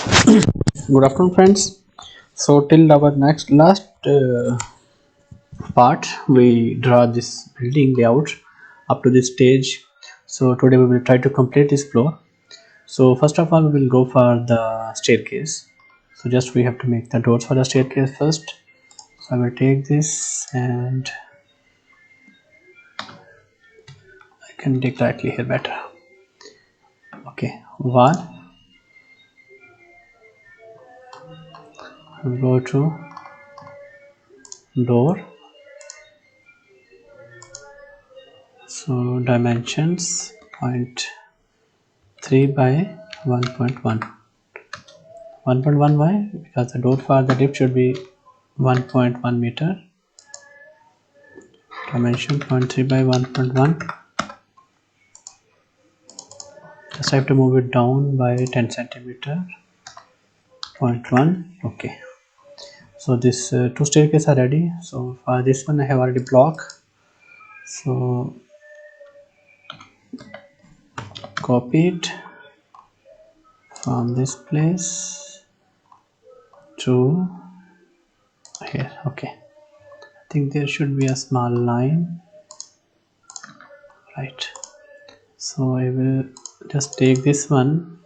Good afternoon, friends. So, till our next last part, we draw this building layout up to this stage. So, today we will try to complete this floor. So, first of all, we will go for the staircase. So, just we have to make the doors for the staircase first. So, I will take this and I can take directly here better. Okay, one. We'll go to door. So, dimensions 0.3 by 1.1. 1.1 why? Because the door for the lift should be 1.1 meter. Dimension 0.3 by 1.1. Just I have to move it down by 10 centimeter. 0.1. Okay. So this two staircases are ready. So for this one I have already blocked. So copy it from this place to here. Okay. I think there should be a small line. Right. So I will just take this one,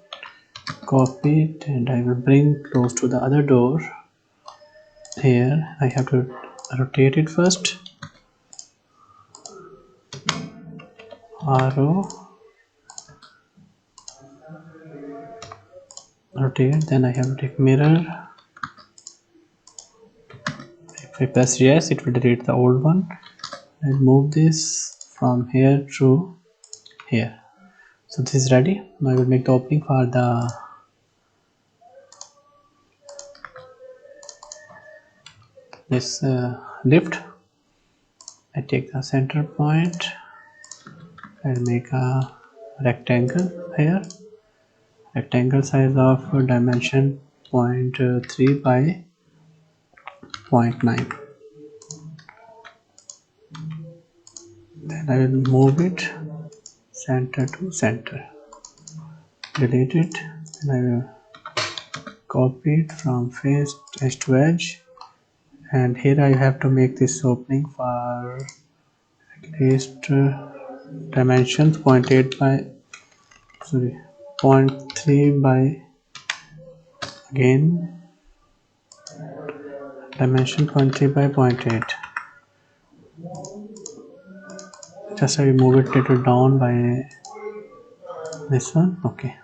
copy it, and I will bring close to the other door. Here I have to rotate it first. Arrow, rotate, then I have to take mirror. If I press yes, it will delete the old one. And move this from here to here. So this is ready. Now I will make the opening for the this lift. I take the center point. I'll make a rectangle here. Rectangle size of dimension 0.3 by 0.9. Then I will move it center to center. Delete it, and I will copy it from face edge to edge. And here I have to make this opening for at least dimensions 0.8 by 0.3 by again dimension 0.3 by 0.8. Just I will move it little down by this one. Okay.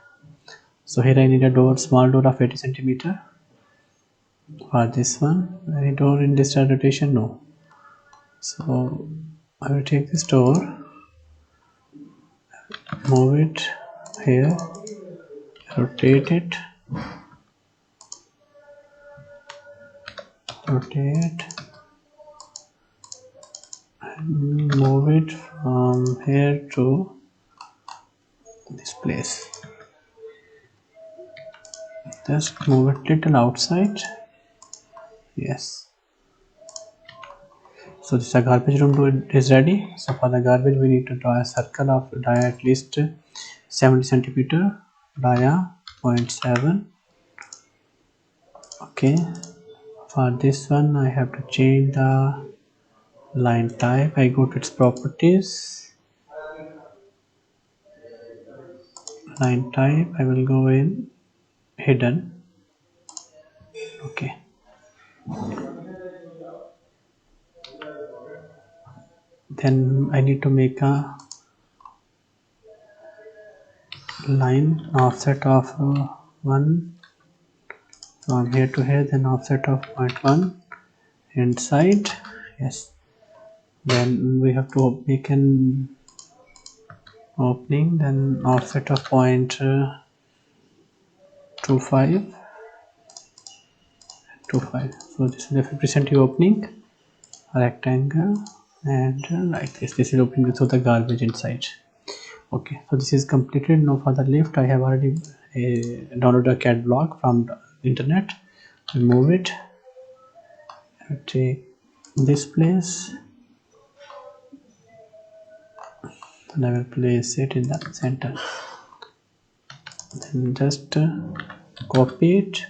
So here I need a door, small door of 80 centimeter. For this one, any door in this rotation? No. So I will take this door, move it here, rotate it, rotate, and move it from here to this place. Just move it little outside. Yes. So this garbage room is ready. So for the garbage we need to draw a circle of dia at least 70 centimeter, dia 0.7. Okay. For this one I have to change the line type. I go to its properties, line type, I will go in hidden. Okay. Then I need to make a line offset of 1 from here to here, then offset of 0.1 inside. Yes. Then we have to make an opening, then offset of 0.25. So this is the 50% opening, rectangle, and like this is opening without the garbage inside. Okay, so this is completed. Now for the lift I have already downloaded a CAD block from the internet. Remove it, take this place, and I will place it in the center. Then just copy it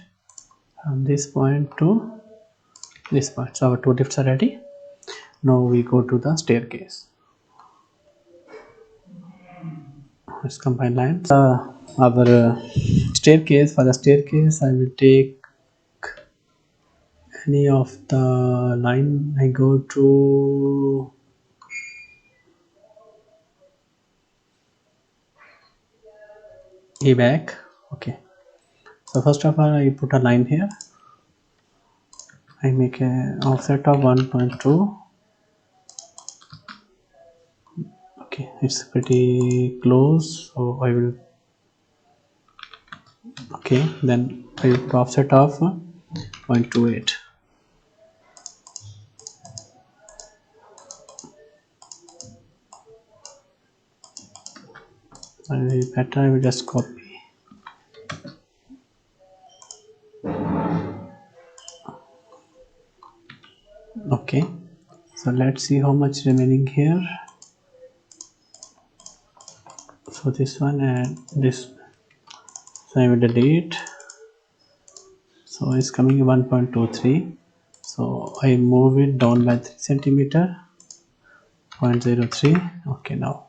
from this point to this point. So our two lifts are ready. Now we go to the staircase. Let's combine lines. Our staircase, for the staircase I will take any of the line. I go to A back. Okay, so first of all I put a line here. I make a offset of 1.2. Okay, it's pretty close, so I will, okay, then I will put offset of 0.28. I will better, I will just copy. Okay, so let's see how much remaining here. So this one and this, so I will delete. So it's coming 1.23. So I move it down by 3 centimeter, 0.03. Okay, now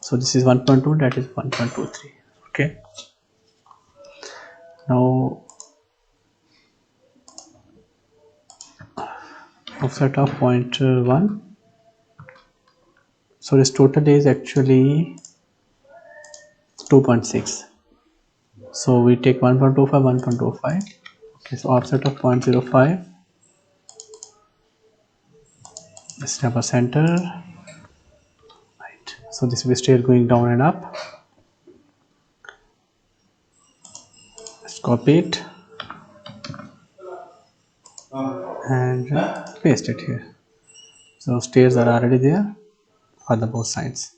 so this is 1.2, that is 1.23. Okay, now offset of 0.1. So this total is actually 2.6. So we take 1.25, 1.25. Okay, so offset of 0.05. Let's have a center. Right. So this will still going down and up. Let's copy it and paste it here. So stairs are already there for the both sides.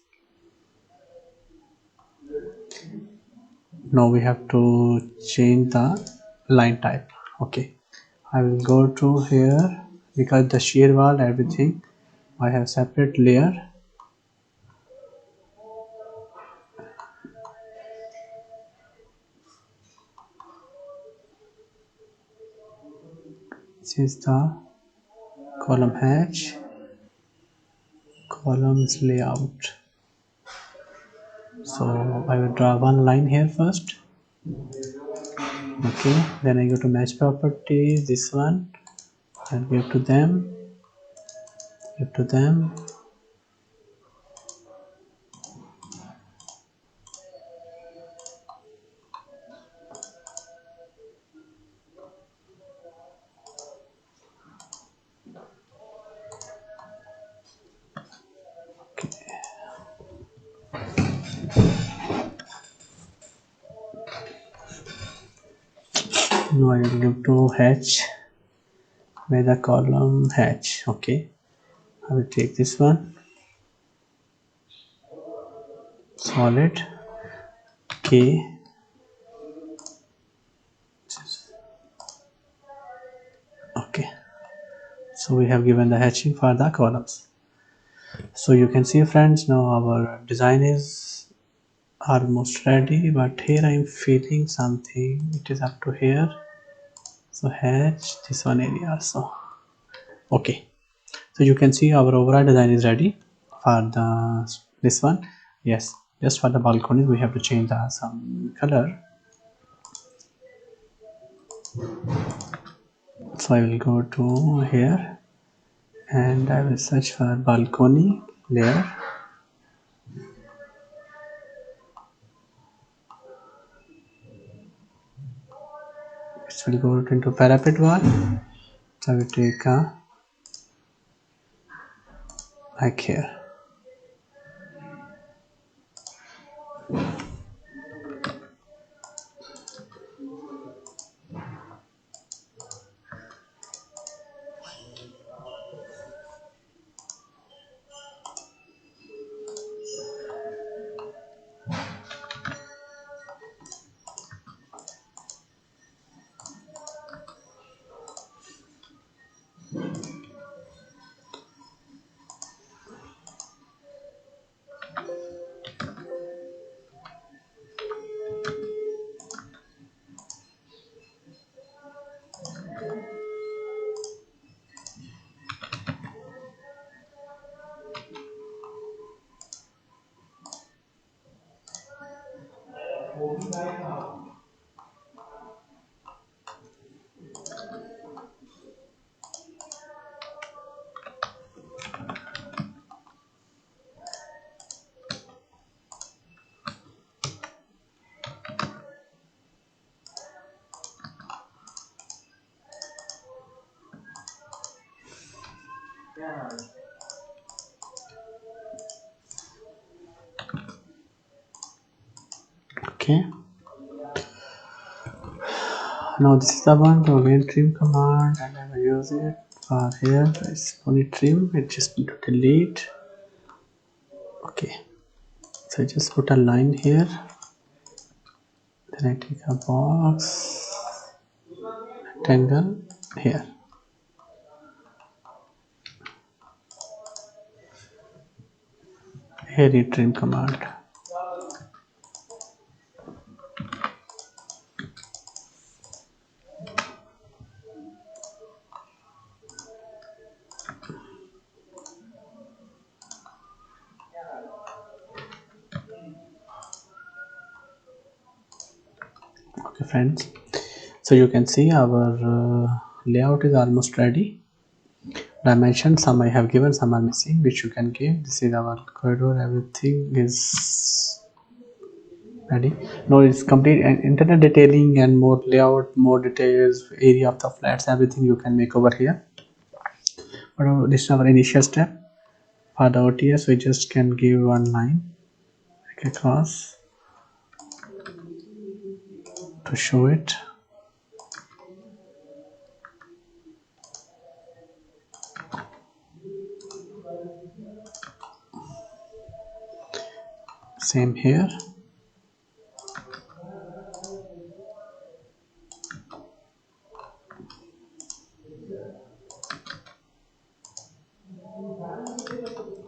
Now we have to change the line type. Okay, I will go to here, because the shear wall everything I have separate layer. This is the column hatch, columns layout. So I will draw one line here first. Okay, then I go to match properties, this one, and give to them, give to them. Okay. Now I will give to hatch by the column hatch. Okay, I will take this one, solid K. Okay, so we have given the hatching for the columns. So you can see friends, now our design is almost ready, but here I am feeling something, it is up to here. So hatch this one area also. Okay, so you can see our overall design is ready for the this one. Yes, just for the balcony we have to change some color. So I will go to here and I will search for balcony layer. It will go into parapet wall. So I will take like here. Okay, now this is the one. So again trim command, and I will use it for here. It's only trim. It just need to delete. Okay, so I just put a line here. Then I take a box rectangle here. Here is trim command. Okay friends, so you can see our layout is almost ready. Dimension, some I have given, some are missing, which you can give. This is our corridor, everything is ready. Now it's complete, and internet detailing and more layout, more details, area of the flats, everything you can make over here. But this is our initial step. For the OTS, we just can give one line like across to show it. Same here.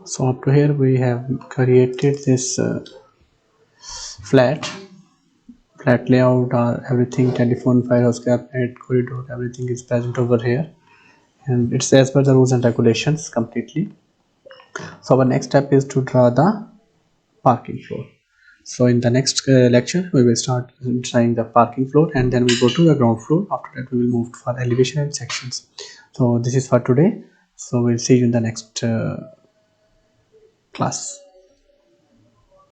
So up to here we have created this flat layout, or everything, telephone, firehouse cabinet, corridor, everything is present over here, and it's as per the rules and regulations completely. So our next step is to draw the parking floor. So in the next lecture we will start drawing the parking floor, and then we go to the ground floor. After that we will move for elevation and sections. So this is for today, so we'll see you in the next class.